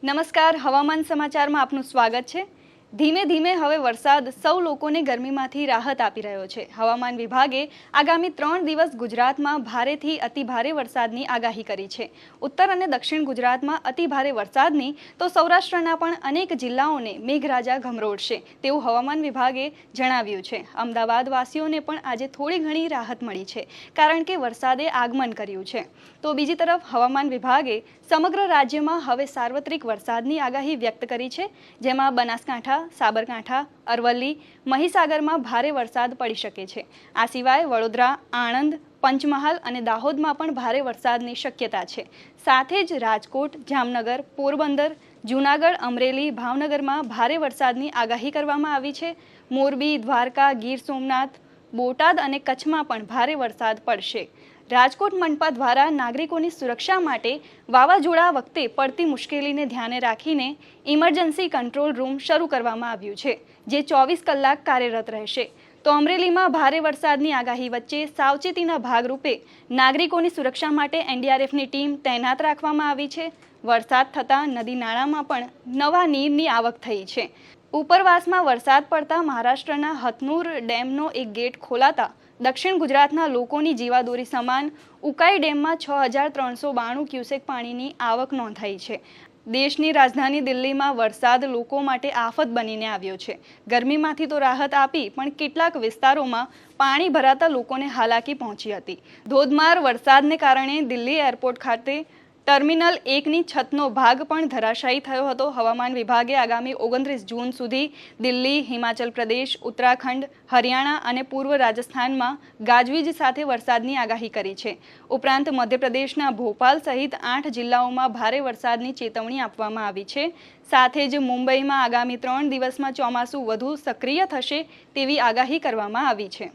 નમસ્કાર, હવામાન સમાચારમાં આપનું સ્વાગત છે। ધીમે ધીમે હવે વરસાદ સૌ લોકોને ગરમીમાંથી રાહત આપી રહ્યો છે। હવામાન વિભાગે આગામી 3 દિવસ ગુજરાતમાં ભારેથી અતિભારે વરસાદની આગાહી કરી છે। ઉત્તર અને દક્ષિણ ગુજરાતમાં અતિભારે વરસાદની તો સૌરાષ્ટ્રના પણ અનેક જિલ્લાઓને મેઘરાજા ગમરોડશે તેવું હવામાન વિભાગે જણાવ્યું છે। અમદાવાદવાસીઓને પણ આજે થોડી ઘણી રાહત મળી છે કારણ કે વરસાદે આગમન કર્યું છે। તો બીજી તરફ હવામાન વિભાગે સમગ્ર રાજ્યમાં હવે સાર્વત્રિક વરસાદની આગાહી વ્યક્ત કરી છે, જેમાં બનાસકાંઠા, સાબરકાંઠા, અરવલ્લી, મહીસાગરમાં ભારે વરસાદ પડી શકે છે। આ સિવાય વડોદરા, આણંદ, પંચમહાલ અને દાહોદમાં પણ ભારે વરસાદની શક્યતા છે। સાથે જ રાજકોટ, જામનગર, પોરબંદર, જૂનાગઢ, અમરેલી, ભાવનગરમાં ભારે વરસાદની આગાહી કરવામાં આવી છે। મોરબી, દ્વારકા, ગીર સોમનાથ, બોટાદ અને કચ્છમાં પણ ભારે વરસાદ પડશે। રાજકોટ મનપા દ્વારા નાગરિકોની સુરક્ષા માટે વાવાઝોડા વખતે પડતી મુશ્કેલીને ધ્યાને રાખીને ઇમરજન્સી કંટ્રોલ રૂમ શરૂ કરવામાં આવ્યું છે, જે 24 કલાક કાર્યરત રહેશે। તો અમરેલીમાં ભારે વરસાદની આગાહી વચ્ચે સાવચેતીના ભાગરૂપે નાગરિકોની સુરક્ષા માટે એનડીઆરએફની ટીમ તૈનાત રાખવામાં આવી છે। વરસાદ થતાં નદી નાળામાં પણ નવા નીરની આવક થઈ છે। ઉપરવાસમાં વરસાદ પડતા મહારાષ્ટ્રના હથનુર ડેમનો એક ગેટ ખોલાતા દક્ષિણ ગુજરાતના લોકોની જીવાદોરી સમાન ઉકાઈ ડેમમાં 6392 ક્યુસેક પાણીની આવક નોંધાઈ છે। દેશની રાજધાની દિલ્હીમાં વરસાદ લોકો માટે આફત બનીને આવ્યો છે। ગરમીમાંથી તો રાહત આપી પણ કેટલાક વિસ્તારોમાં પાણી ભરાતા લોકોને હાલાકી પહોંચી હતી। ધોધમાર વરસાદને કારણે દિલ્હી એરપોર્ટ ખાતે ટર્મિનલ 1ની છતનો ભાગ પણ ધરાશાયી થયો હતો। હવામાન વિભાગે આગામી 29 જૂન સુધી દિલ્હી, હિમાચલ પ્રદેશ, ઉત્તરાખંડ, હરિયાણા અને પૂર્વ રાજસ્થાનમાં ગાજવીજ સાથે વરસાદની આગાહી કરી છે। ઉપરાંત મધ્યપ્રદેશના ભોપાલ સહિત 8 જિલ્લાઓમાં ભારે વરસાદની ચેતવણી આપવામાં આવી છે। સાથે જ મુંબઈમાં આગામી 3 દિવસમાં ચોમાસું વધુ સક્રિય થશે તેવી આગાહી કરવામાં આવી છે।